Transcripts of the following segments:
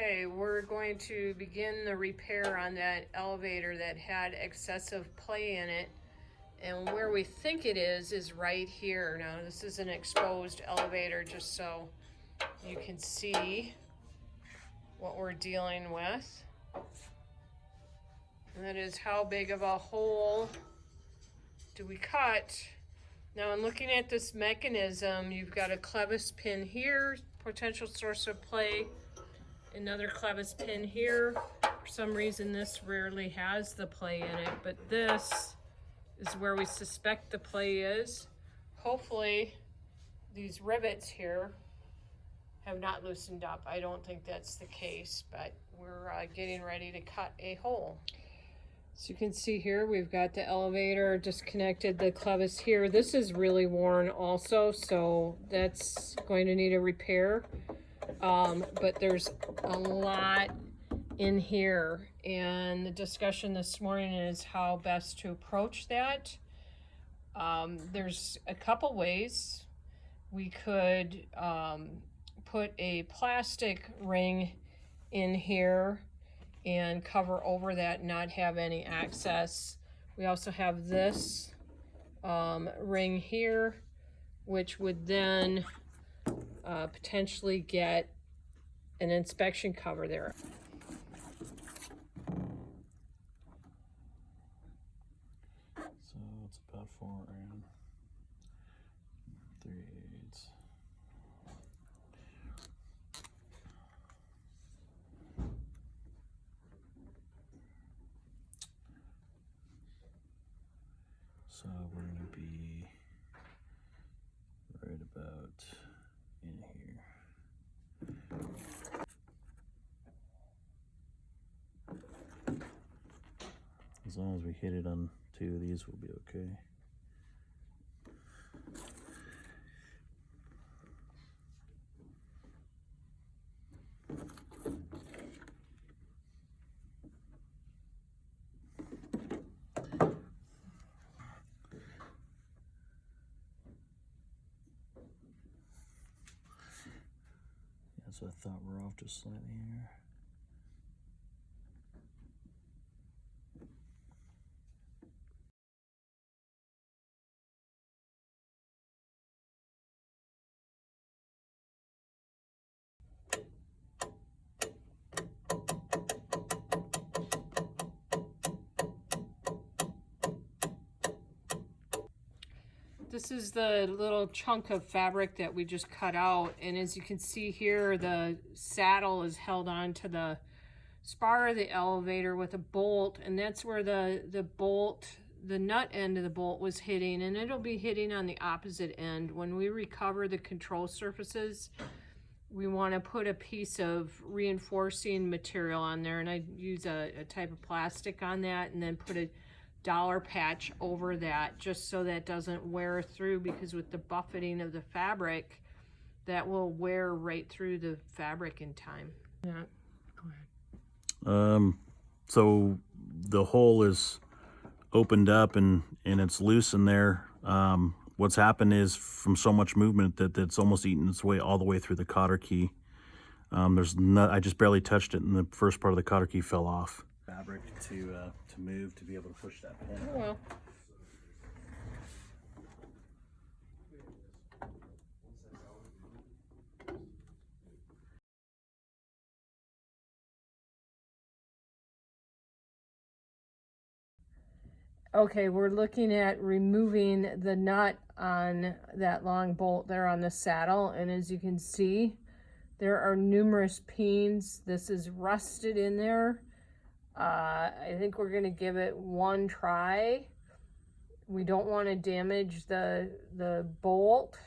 Okay, we're going to begin the repair on that elevator that had excessive play in it. And where we think it is right here. Now, this is an exposed elevator just so you can see what we're dealing with. And that is how big of a hole do we cut. Now, in looking at this mechanism, you've got a clevis pin here, potential source of play. Another clevis pin here. For some reason, this rarely has the play in it, but this is where we suspect the play is. Hopefully, these rivets here have not loosened up. I don't think that's the case, but we're getting ready to cut a hole. So you can see here, we've got the elevator disconnected, the clevis here. This is really worn also, so that's going to need a repair. But there's a lot in here, and the discussion this morning is how best to approach that. There's a couple ways. We could put a plastic ring in here and cover over that, not have any access. We also have this ring here, which would then potentially get an inspection cover there. So it's about 4 3/8. So we're going to be right about in here. As long as we hit it on 2 of these, we'll be okay. Yeah, so I thought we're off just slightly here. This is the little chunk of fabric that we just cut out, and as you can see here, the saddle is held on to the spar of the elevator with a bolt, and that's where the bolt, the nut end of the bolt was hitting, and it'll be hitting on the opposite end. When we recover the control surfaces, we want to put a piece of reinforcing material on there, and I use a type of plastic on that, and then put a dollar patch over that just so that doesn't wear through, because with the buffeting of the fabric, that will wear right through the fabric in time. Yeah, go ahead. So the hole is opened up and it's loose in there. What's happened is from so much movement that it's almost eaten its way all the way through the cotter key. I just barely touched it, and the first part of the cotter key fell off. Fabric to move to be able to push that pin. Oh, well. Okay, we're looking at removing the nut on that long bolt there on the saddle, and as you can see, there are numerous pins. This is rusted in there. I think we're gonna give it one try. We don't want to damage the bolt,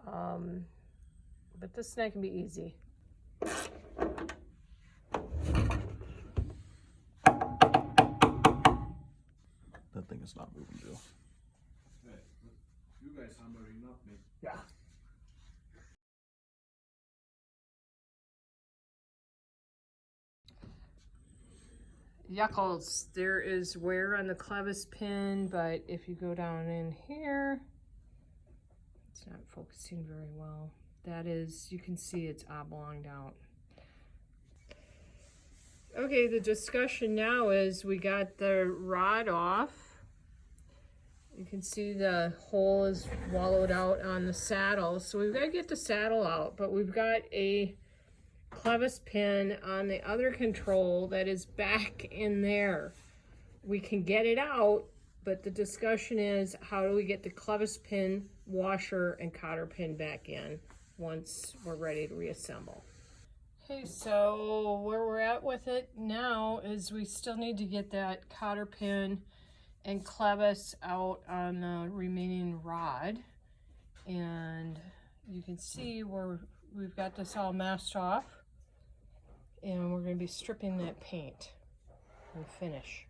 but this not gonna be easy. That thing is not moving, Joe. Hey, you guys hammering, not me. Yeah. Yuckles, there is wear on the clevis pin, but if you go down in here, it's not focusing very well. That is, you can see it's oblonged out. Okay, the discussion now is we got the rod off. You can see the hole is wallowed out on the saddle. So we've got to get the saddle out, but we've got a clevis pin on the other control that is back in there. We can get it out, but the discussion is how do we get the clevis pin, washer, and cotter pin back in once we're ready to reassemble. Okay, so where we're at with it now is we still need to get that cotter pin and clevis out on the remaining rod. And you can see we've got this all masked off, and we're going to be stripping that paint and finish.